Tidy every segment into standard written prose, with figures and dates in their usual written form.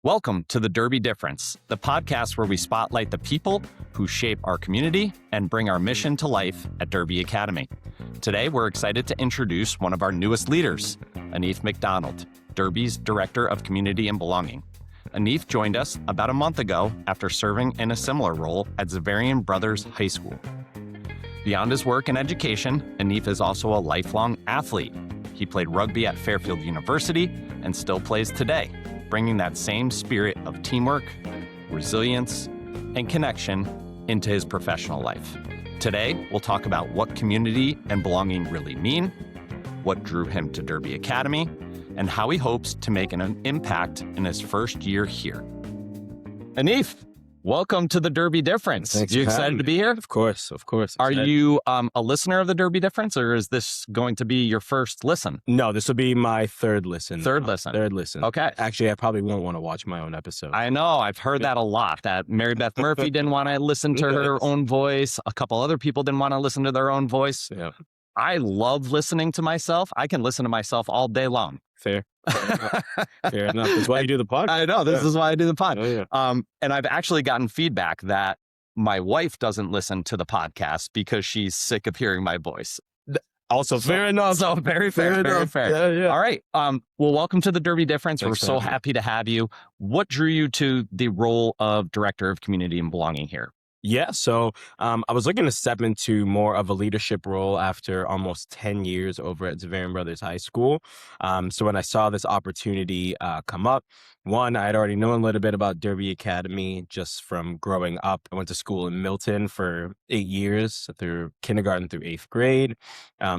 Welcome to The Derby Difference, the podcast where we spotlight the people who shape our community and bring our mission to life at Derby Academy. Today, we're excited to introduce one of our newest leaders, Anif McDonald, Derby's Director of Community and Belonging. Anif joined us about a month ago after serving in a similar role at Xaverian Brothers High School. Beyond his work in education, Anif is also a lifelong athlete. He played rugby at Fairfield University and still plays today, bringing that same spirit of teamwork, resilience, and connection into his professional life. Today, we'll talk about what community and belonging really mean, what drew him to Derby Academy, and how he hopes to make an impact in his first year here. Anif, welcome to the Derby Difference. Thanks. You excited to be here? Of course. Are Excited. you a listener of the Derby Difference, or is this going to be your first listen? No, this will be my third listen. Third listen. Okay. Actually, I probably won't want to watch my own episode. I know. I've heard that a lot, that Mary Beth Murphy didn't want to listen to her own voice. A couple other people didn't want to listen to their own voice. Yeah. I love listening to myself. I can listen to myself all day long. Fair. Fair enough. That's why you do the podcast. I know. This is why I do the pod. Oh, yeah. And I've actually gotten feedback that my wife doesn't listen to the podcast because she's sick of hearing my voice. Also, fair enough. So very fair. Yeah. All right. Well, welcome to the Derby Difference. Thanks We're for so having me. happy to have you. What drew you to the role of Director of Community and Belonging here? Yeah, so I was looking to step into more of a leadership role after almost 10 years over at Xaverian Brothers High School. So when I saw this opportunity come up, one, I had already known a little bit about Derby Academy just from growing up. I went to school in Milton for 8 years, through kindergarten through 8th grade.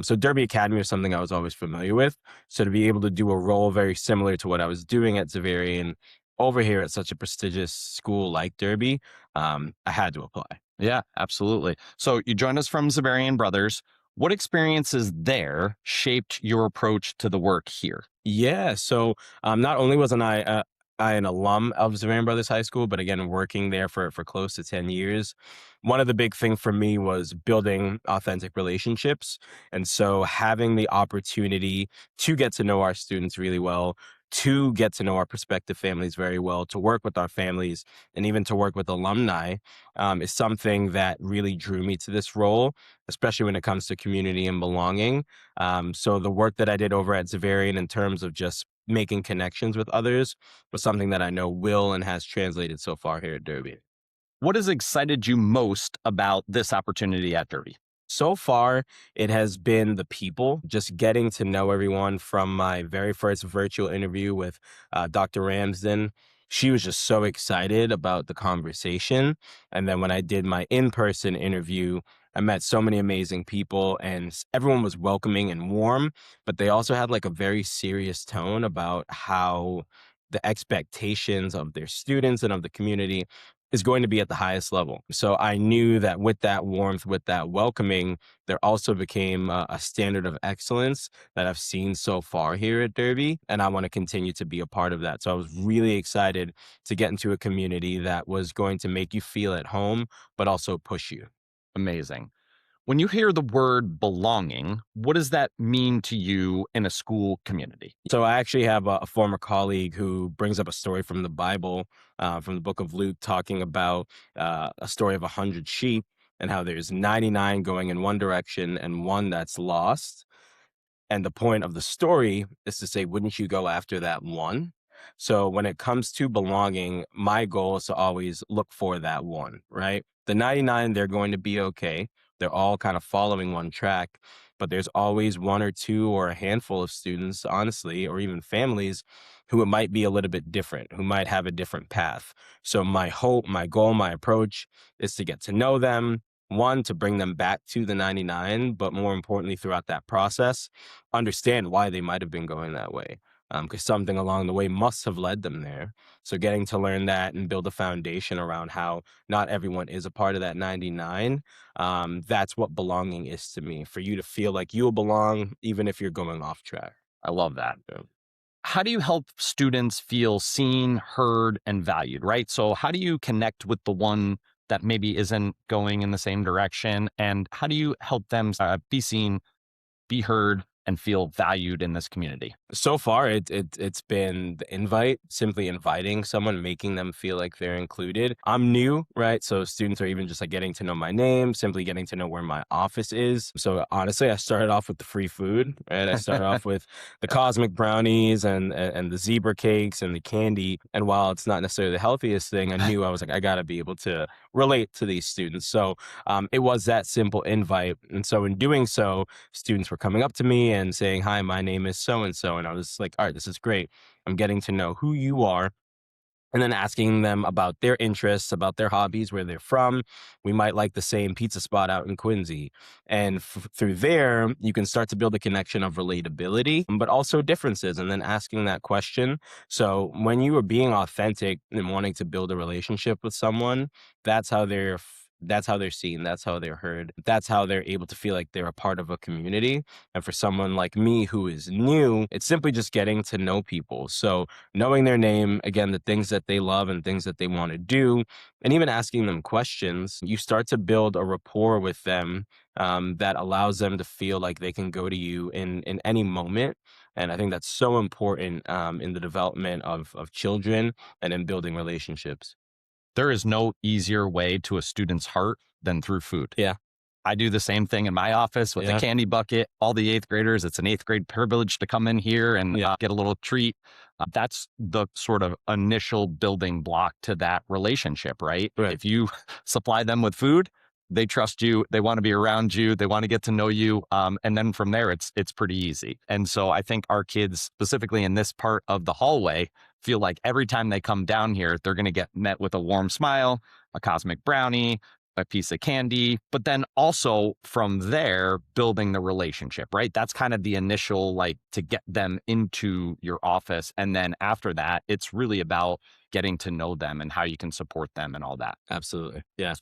So Derby Academy was something I was always familiar with. So to be able to do a role very similar to what I was doing at Xaverian over here at such a prestigious school like Derby, I had to apply. Yeah, absolutely. So you joined us from Xaverian Brothers. What experiences there shaped your approach to the work here? Yeah, so not only wasn't I an alum of Xaverian Brothers High School, but again, working there for close to 10 years, one of the big things for me was building authentic relationships. And so having the opportunity to get to know our students really well, to get to know our prospective families very well, to work with our families, and even to work with alumni is something that really drew me to this role, especially when it comes to community and belonging. So the work that I did over at Xaverian in terms of just making connections with others was something that I know will and has translated so far here at Derby. What has excited you most about this opportunity at Derby? So far, it has been the people, just getting to know everyone from my very first virtual interview with Dr. Ramsden. She was just so excited about the conversation. And then when I did my in-person interview, I met so many amazing people and everyone was welcoming and warm, but they also had like a very serious tone about how the expectations of their students and of the community is going to be at the highest level. So I knew that with that warmth, with that welcoming, there also became a standard of excellence that I've seen so far here at Derby, and I want to continue to be a part of that. So I was really excited to get into a community that was going to make you feel at home, but also push you. Amazing. When you hear the word belonging, what does that mean to you in a school community? So I actually have a former colleague who brings up a story from the Bible, from the book of Luke, talking about a story of 100 sheep and how there's 99 going in one direction and one that's lost. And the point of the story is to say, wouldn't you go after that one? So when it comes to belonging, my goal is to always look for that one, right? The 99, they're going to be okay. They're all kind of following one track, but there's always one or two or a handful of students, honestly, or even families who it might be a little bit different, who might have a different path. So my hope, my goal, my approach is to get to know them, one, to bring them back to the 99, but more importantly, throughout that process, understand why they might have been going that way. Because something along the way must have led them there. So getting to learn that and build a foundation around how not everyone is a part of that 99, that's what belonging is to me, for you to feel like you belong, even if you're going off track. I love that. Yeah. How do you help students feel seen, heard, and valued, right? So how do you connect with the one that maybe isn't going in the same direction? And how do you help them be seen, be heard, and feel valued in this community? So far, it's been the invite, simply inviting someone, making them feel like they're included. I'm new, right? So students are even just like getting to know my name, simply getting to know where my office is. So honestly, I started off with the free food, right? I started off with the cosmic brownies and the zebra cakes and the candy. And while it's not necessarily the healthiest thing, I knew I was like, I gotta be able to relate to these students. So it was that simple invite. And so in doing so, students were coming up to me and saying, "Hi, my name is so and so." And I was like, all right, this is great. I'm getting to know who you are, and then asking them about their interests, about their hobbies, where they're from. We might like the same pizza spot out in Quincy. And through there, you can start to build a connection of relatability, but also differences, and then asking that question. So when you are being authentic and wanting to build a relationship with someone, that's how that's how they're seen. That's how they're heard. That's how they're able to feel like they're a part of a community. And for someone like me who is new, it's simply just getting to know people. So knowing their name, again, the things that they love and things that they want to do, and even asking them questions, you start to build a rapport with them that allows them to feel like they can go to you in any moment. And I think that's so important in the development of children and in building relationships. There is no easier way to a student's heart than through food. Yeah. I do the same thing in my office with a Yeah. candy bucket. All the eighth graders, it's an eighth grade privilege to come in here and Yeah. get a little treat. That's the sort of initial building block to that relationship, right? Right. If you supply them with food, they trust you, they want to be around you, they want to get to know you, and then from there, it's pretty easy. And so I think our kids, specifically in this part of the hallway, feel like every time they come down here, they're going to get met with a warm smile, a cosmic brownie, a piece of candy, but then also from there, building the relationship, right? That's kind of the initial, like, to get them into your office. And then after that, it's really about getting to know them and how you can support them and all that. Absolutely. Yeah.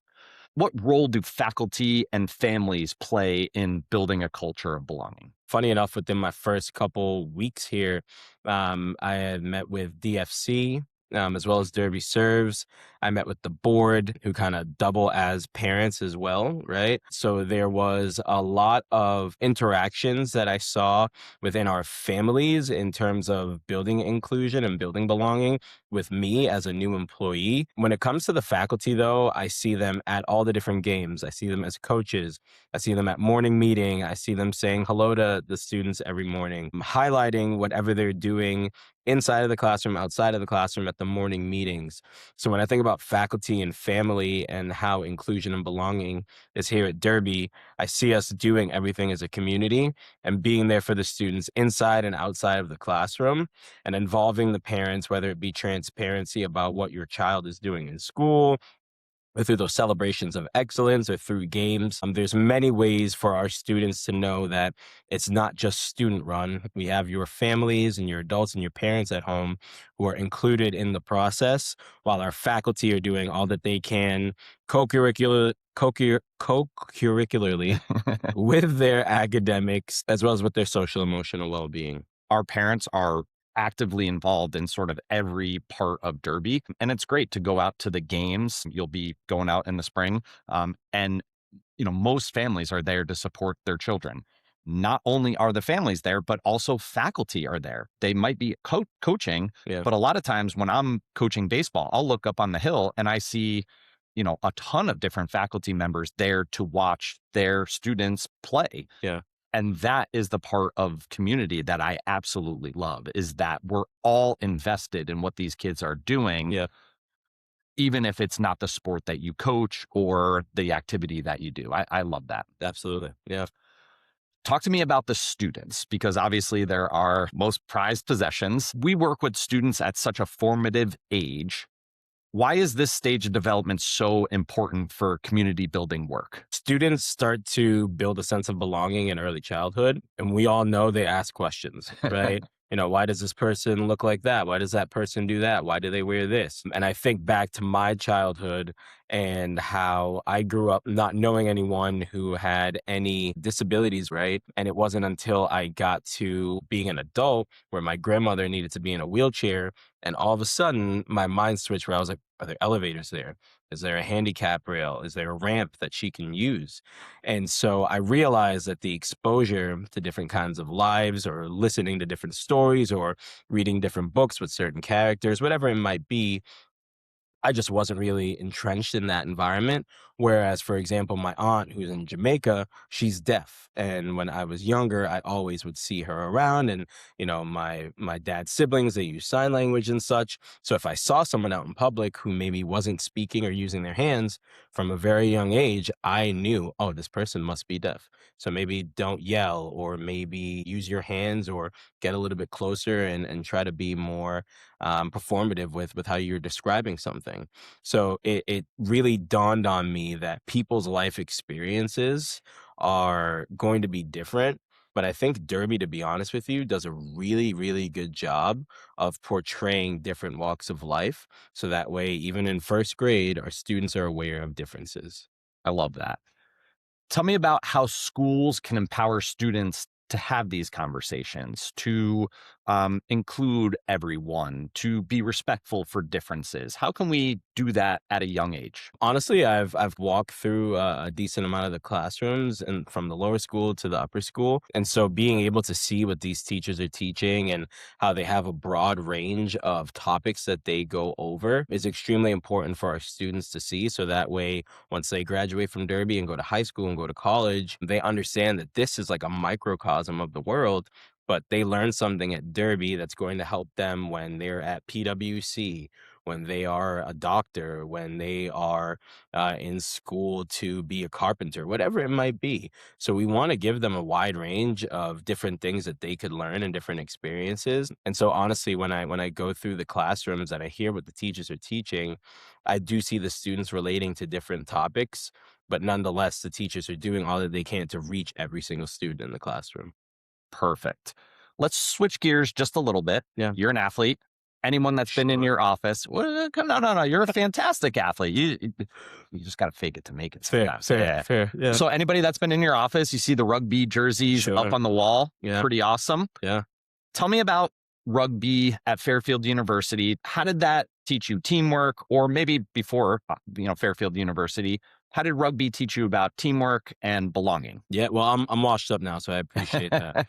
What role do faculty and families play in building a culture of belonging? Funny enough, within my first couple weeks here, I had met with DFC, as well as Derby Serves. I met with the board, who kind of double as parents as well, right? So there was a lot of interactions that I saw within our families in terms of building inclusion and building belonging with me as a new employee. When it comes to the faculty, though, I see them at all the different games. I see them as coaches. I see them at morning meeting. I see them saying hello to the students every morning, highlighting whatever they're doing inside of the classroom, outside of the classroom, at the morning meetings. So when I think about faculty and family and how inclusion and belonging is here at Derby, I see us doing everything as a community and being there for the students inside and outside of the classroom, and involving the parents, whether it be transparency about what your child is doing in school, or through those celebrations of excellence, or through games. There's many ways for our students to know that it's not just student run. We have your families and your adults and your parents at home who are included in the process, while our faculty are doing all that they can co-curricularly with their academics, as well as with their social emotional well-being. Our parents are actively involved in sort of every part of Derby. And it's great to go out to the games. You'll be going out in the spring. And, most families are there to support their children. Not only are the families there, but also faculty are there. They might be coaching, Yeah. but a lot of times when I'm coaching baseball, I'll look up on the hill and I see, a ton of different faculty members there to watch their students play. Yeah. And that is the part of community that I absolutely love, is that we're all invested in what these kids are doing, Yeah. even if it's not the sport that you coach or the activity that you do. I love that. Absolutely. Yeah. Talk to me about the students, because obviously they're our most prized possessions. We work with students at such a formative age. Why is this stage of development so important for community building work? Students start to build a sense of belonging in early childhood, and we all know they ask questions, right? Why does this person look like that? Why does that person do that? Why do they wear this? And I think back to my childhood and how I grew up not knowing anyone who had any disabilities, right? And it wasn't until I got to being an adult where my grandmother needed to be in a wheelchair, and all of a sudden my mind switched where I was like, are there elevators there? Is there a handicap rail? Is there a ramp that she can use? And so I realized that the exposure to different kinds of lives, or listening to different stories, or reading different books with certain characters, whatever it might be, I just wasn't really entrenched in that environment. Whereas, for example, my aunt, who's in Jamaica, she's deaf. And when I was younger, I always would see her around. And, my dad's siblings, they use sign language and such. So if I saw someone out in public who maybe wasn't speaking or using their hands from a very young age, I knew, oh, this person must be deaf. So maybe don't yell, or maybe use your hands, or get a little bit closer and try to be more performative with how you're describing something. So it really dawned on me that people's life experiences are going to be different. But I think Derby, to be honest with you, does a really, really good job of portraying different walks of life. So that way, even in first grade, our students are aware of differences. I love that. Tell me about how schools can empower students to have these conversations, to include everyone, to be respectful for differences. How can we do that at a young age? Honestly, I've walked through a decent amount of the classrooms, and from the lower school to the upper school. And so being able to see what these teachers are teaching and how they have a broad range of topics that they go over is extremely important for our students to see. So that way, once they graduate from Derby and go to high school and go to college, they understand that this is like a microcosm of the world, but they learn something at Derby that's going to help them when they're at PwC, when they are a doctor, when they are in school to be a carpenter, whatever it might be. So we want to give them a wide range of different things that they could learn and different experiences. And so honestly, when I go through the classrooms and I hear what the teachers are teaching, I do see the students relating to different topics, but nonetheless, the teachers are doing all that they can to reach every single student in the classroom. Perfect. Let's switch gears just a little bit. Yeah. You're an athlete. Anyone that's been in your office, well, no, you're a fantastic athlete. You just got to fake it to make it Fair, sometimes. fair, Yeah. fair. Yeah. So anybody that's been in your office, you see the rugby jerseys Sure. up on the wall. Yeah. Pretty awesome. Yeah. Tell me about rugby at Fairfield University. How did that teach you teamwork? Or maybe before, Fairfield University, how did rugby teach you about teamwork and belonging? Yeah, well, I'm washed up now, so I appreciate that.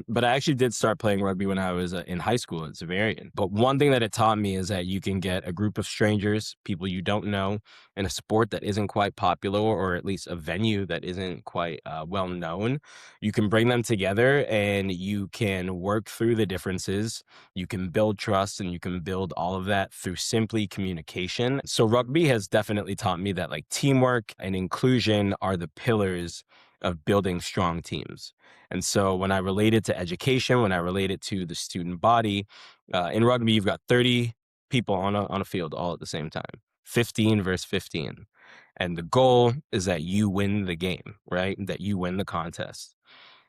But I actually did start playing rugby when I was in high school at Xaverian. But one thing that it taught me is that you can get a group of strangers, people you don't know, in a sport that isn't quite popular, or at least a venue that isn't quite well known. You can bring them together and you can work through the differences. You can build trust, and you can build all of that through simply communication. So rugby has definitely taught me that, like, teamwork and inclusion are the pillars of building strong teams. And so when I relate it to education, when I relate it to the student body, in rugby, you've got 30 people on a field all at the same time, 15 versus 15. And the goal is that you win the game, right? That you win the contest.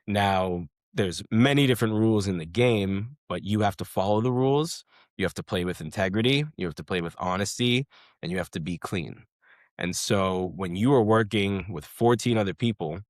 Now, there's many different rules in the game, but you have to follow the rules. You have to play with integrity. You have to play with honesty, and you have to be clean. And so when you are working with 14 other people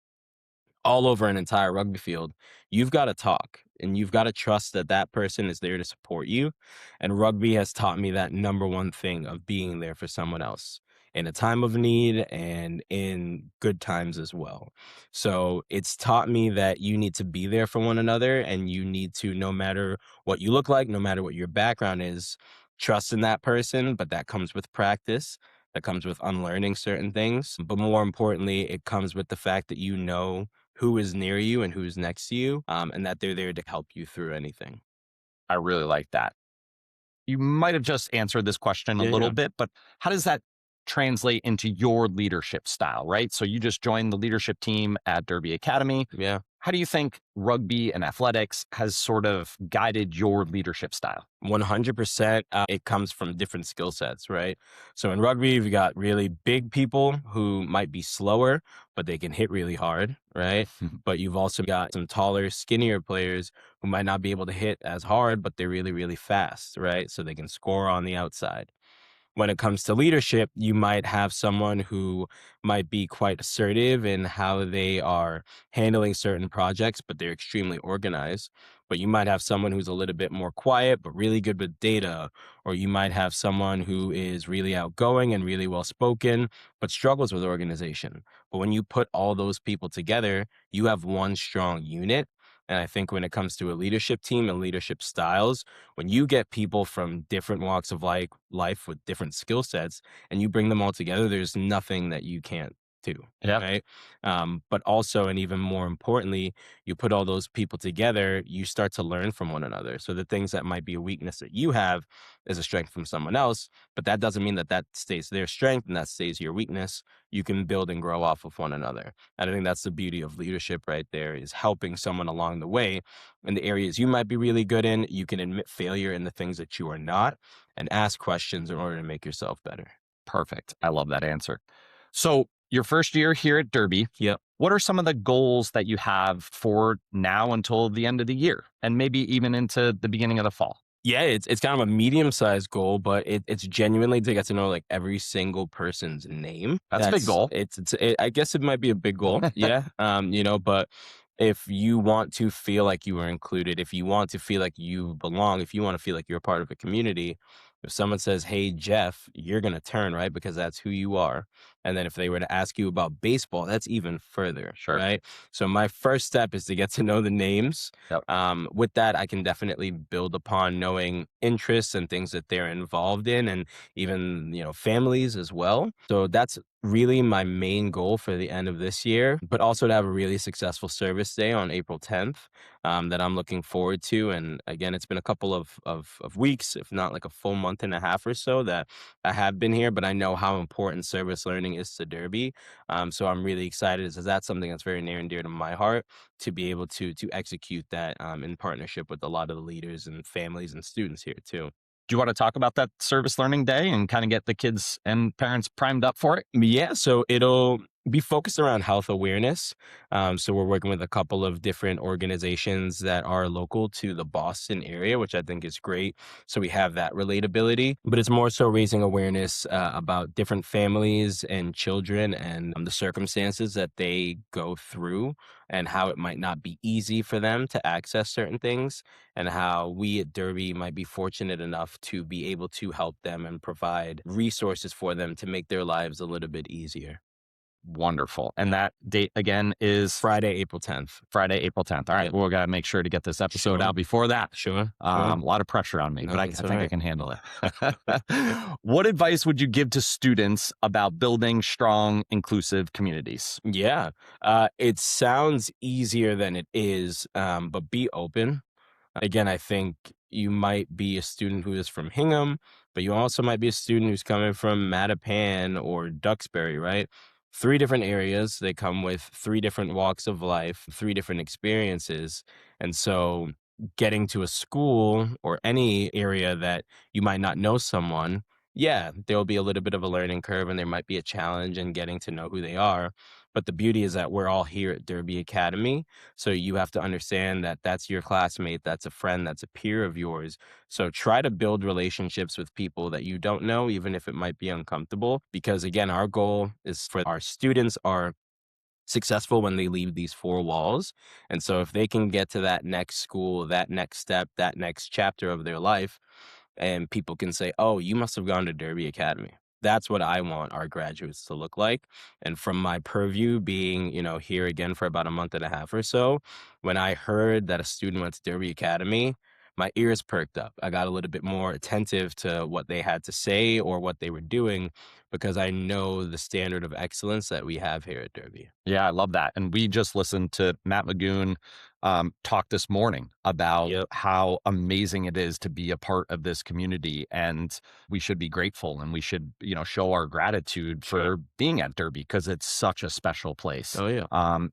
all over an entire rugby field, you've got to talk, and you've got to trust that that person is there to support you. And rugby has taught me that number one thing of being there for someone else in a time of need and in good times as well. So it's taught me that you need to be there for one another, and you need to, no matter what you look like, no matter what your background is, trust in that person. But that comes with practice. That comes with unlearning certain things. But more importantly, it comes with the fact that you know who is near you and who's next to you, and that they're there to help you through anything. I really like that. You might have just answered this question a little bit, but how does that translate into your leadership style, right? So you just joined the leadership team at Derby Academy. Yeah. How do you think rugby and athletics has sort of guided your leadership style? 100%. It comes from different skill sets, right? So in rugby, we've got really big people who might be slower, but they can hit really hard, right? But you've also got some taller, skinnier players who might not be able to hit as hard, but they're really, really fast, right? So they can score on the outside. When it comes to leadership, you might have someone who might be quite assertive in how they are handling certain projects, but they're extremely organized. but you might have someone who's a little bit more quiet, but really good with data. Or you might have someone who is really outgoing and really well spoken, but struggles with organization. But when you put all those people together, you have one strong unit. And I think when it comes to a leadership team and leadership styles, when you get people from different walks of life with different skill sets and you bring them all together, there's nothing that you can't do. Yep. Right. But also, and even more importantly, you put all those people together, you start to learn from one another. So the things that might be a weakness that you have is a strength from someone else, but that doesn't mean that that stays their strength and that stays your weakness. You can build and grow off of one another. And I think that's the beauty of leadership right there, is helping someone along the way in the areas you might be really good in. You can admit failure in the things that you are not and ask questions in order to make yourself better. Perfect. I love that answer. So, your first year here at Derby, Yep. what are some of the goals that you have for now until the end of the year and maybe even into the beginning of the fall? Yeah, it's kind of a medium-sized goal, but it's genuinely to get to know, like, every single person's name. That's a big goal. I guess it might be a big goal, yeah, but if you want to feel like you are included, if you want to feel like you belong, if you wanna feel like you're a part of a community, if someone says, "Hey, Jeff," you're gonna turn, right? Because that's who you are, and then if they were to ask you about baseball, that's even further, Sure. right? So my first step is to get to know the names. Yep. With that, I can definitely build upon knowing interests and things that they're involved in, and even, families as well. So that's really my main goal for the end of this year, but also to have a really successful service day on April 10th, that I'm looking forward to. And again, it's been a couple of weeks, if not like a full month and a half or so, that I have been here, but I know how important service learning is to Derby. So I'm really excited, as that's something that's very near and dear to my heart, to be able to execute that, in partnership with a lot of the leaders and families and students here too. Do you want to talk about that service learning day and kind of get the kids and parents primed up for it? Yeah, so it'll be focused around health awareness. So we're working with a couple of different organizations that are local to the Boston area, which I think is great. So we have that relatability, but it's more so raising awareness, about different families and children and, the circumstances that they go through, and how it might not be easy for them to access certain things, and how we at Derby might be fortunate enough to be able to help them and provide resources for them to make their lives a little bit easier. Wonderful. And that date again is Friday, April 10th. Friday, April 10th. All right. Yep. Well, we got to make sure to get this episode Sure. out before that. Sure. A lot of pressure on me, No, but I that's think all I right. can handle it. What advice would you give to students about building strong, inclusive communities? Yeah. It sounds easier than it is, but be open. Again, I think you might be a student who is from Hingham, but you also might be a student who's coming from Mattapan or Duxbury, right? Three different areas. They come with three different walks of life, three different experiences. And so getting to a school or any area that you might not know someone, yeah, there'll be a little bit of a learning curve and there might be a challenge in getting to know who they are. But the beauty is that we're all here at Derby Academy. So you have to understand that that's your classmate, that's a friend, that's a peer of yours. So try to build relationships with people that you don't know, even if it might be uncomfortable. Because again, our goal is for our students are successful when they leave these four walls. And so if they can get to that next school, that next step, that next chapter of their life, and people can say, "Oh, you must have gone to Derby Academy." That's what I want our graduates to look like. And from my purview, being, here again for about a month and a half or so, when I heard that a student went to Derby Academy, my ears perked up. I got a little bit more attentive to what they had to say or what they were doing, because I know the standard of excellence that we have here at Derby. Yeah, I love that. And we just listened to Matt Magoon talk this morning about Yep. how amazing it is to be a part of this community. And we should be grateful and we should, show our gratitude for being at Derby because it's such a special place. Oh, yeah.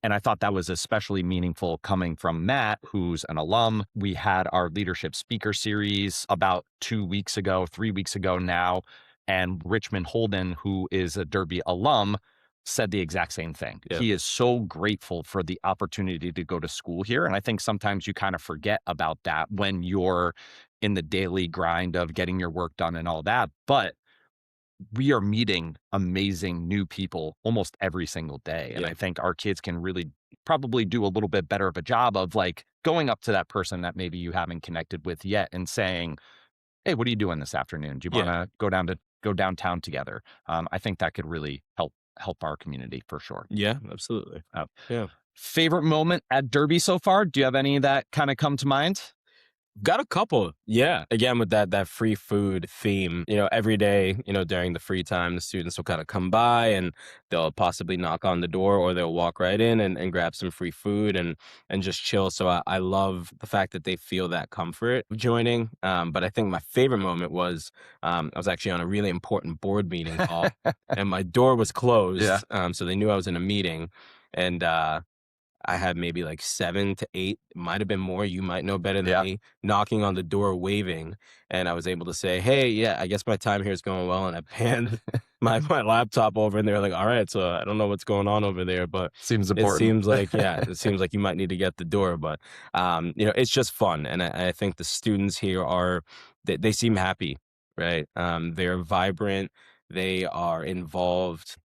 And I thought that was especially meaningful coming from Matt, who's an alum. We had our leadership speaker series about 2 weeks ago, 3 weeks ago now. And Richmond Holden, who is a Derby alum, said the exact same thing. Yeah. He is so grateful for the opportunity to go to school here. And I think sometimes you kind of forget about that when you're in the daily grind of getting your work done and all that. But we are meeting amazing new people almost every single day. And Yeah. I think our kids can really probably do a little bit better of a job of like going up to that person that maybe you haven't connected with yet and saying, hey, what are you doing this afternoon? Do you want Yeah. to go downtown together? I think that could really help our community for sure. Yeah, absolutely. Uh, Yeah. Favorite moment at Derby so far? Do you have any that kind of come to mind? Got a couple. Yeah. Again, with that free food theme, every day, during the free time, the students will kind of come by and they'll possibly knock on the door or they'll walk right in and grab some free food and just chill. So I love the fact that they feel that comfort of joining. But I think my favorite moment was I was actually on a really important board meeting call and my door was closed. Yeah. So they knew I was in a meeting. And I had maybe like 7 to 8, might have been more, you might know better than Yeah. me, knocking on the door, waving, and I was able to say, "Hey, yeah, I guess my time here is going well," and I panned my laptop over, and they were like, "All right, so I don't know what's going on over there, but Seems it important. seems like it seems like you might need to get the door." But, it's just fun, and I think the students here they seem happy, right? They're vibrant, they are involved,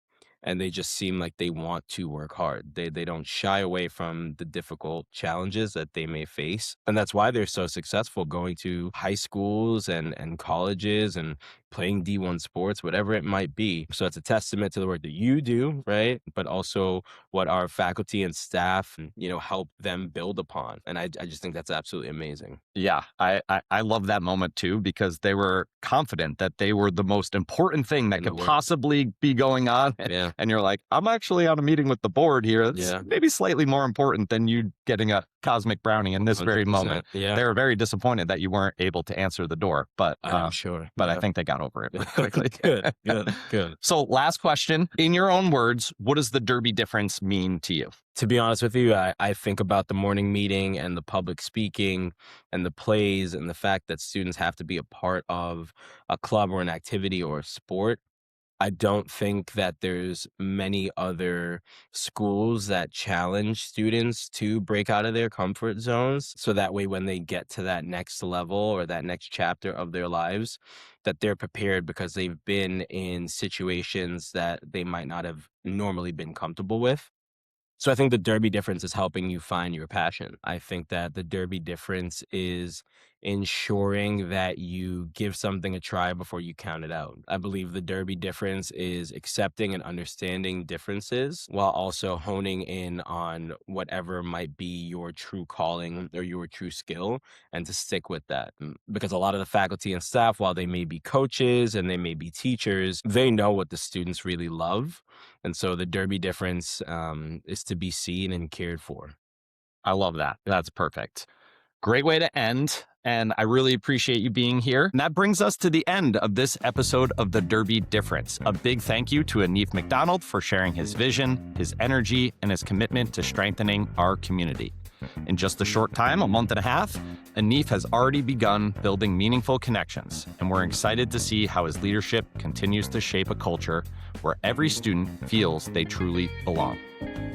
and they just seem like they want to work hard. They don't shy away from the difficult challenges that they may face. And that's why they're so successful going to high schools and colleges and playing D1 sports, whatever it might be. So it's a testament to the work that you do, right? But also what our faculty and staff, help them build upon. And I just think that's absolutely amazing. Yeah, I love that moment too, because they were confident that they were the most important thing that In the could world. possibly be going on. Yeah. And you're like, I'm actually on a meeting with the board here. It's Yeah. maybe slightly more important than you getting a cosmic brownie in this very 100%. moment. Yeah. They were very disappointed that you weren't able to answer the door, but I'm sure. but I Yeah. think they got over it pretty quickly. Good. So last question, in your own words, what does the Derby difference mean to you? To be honest with you, I think about the morning meeting and the public speaking and the plays and the fact that students have to be a part of a club or an activity or a sport. I don't think that there's many other schools that challenge students to break out of their comfort zones. So that way, when they get to that next level or that next chapter of their lives, that they're prepared because they've been in situations that they might not have normally been comfortable with. So I think the Derby difference is helping you find your passion. I think that the Derby difference is ensuring that you give something a try before you count it out. I believe the Derby difference is accepting and understanding differences while also honing in on whatever might be your true calling or your true skill and to stick with that. Because a lot of the faculty and staff, while they may be coaches and they may be teachers, they know what the students really love. And so the Derby difference is to be seen and cared for. I love that. That's perfect. Great way to end. And I really appreciate you being here. And that brings us to the end of this episode of The Derby Difference. A big thank you to Anif McDonald for sharing his vision, his energy, and his commitment to strengthening our community. In just a short time, a month and a half, Anif has already begun building meaningful connections, and we're excited to see how his leadership continues to shape a culture where every student feels they truly belong.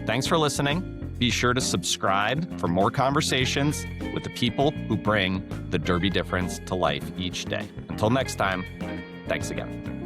Thanks for listening. Be sure to subscribe for more conversations with the people who bring the Derby difference to life each day. Until next time, thanks again.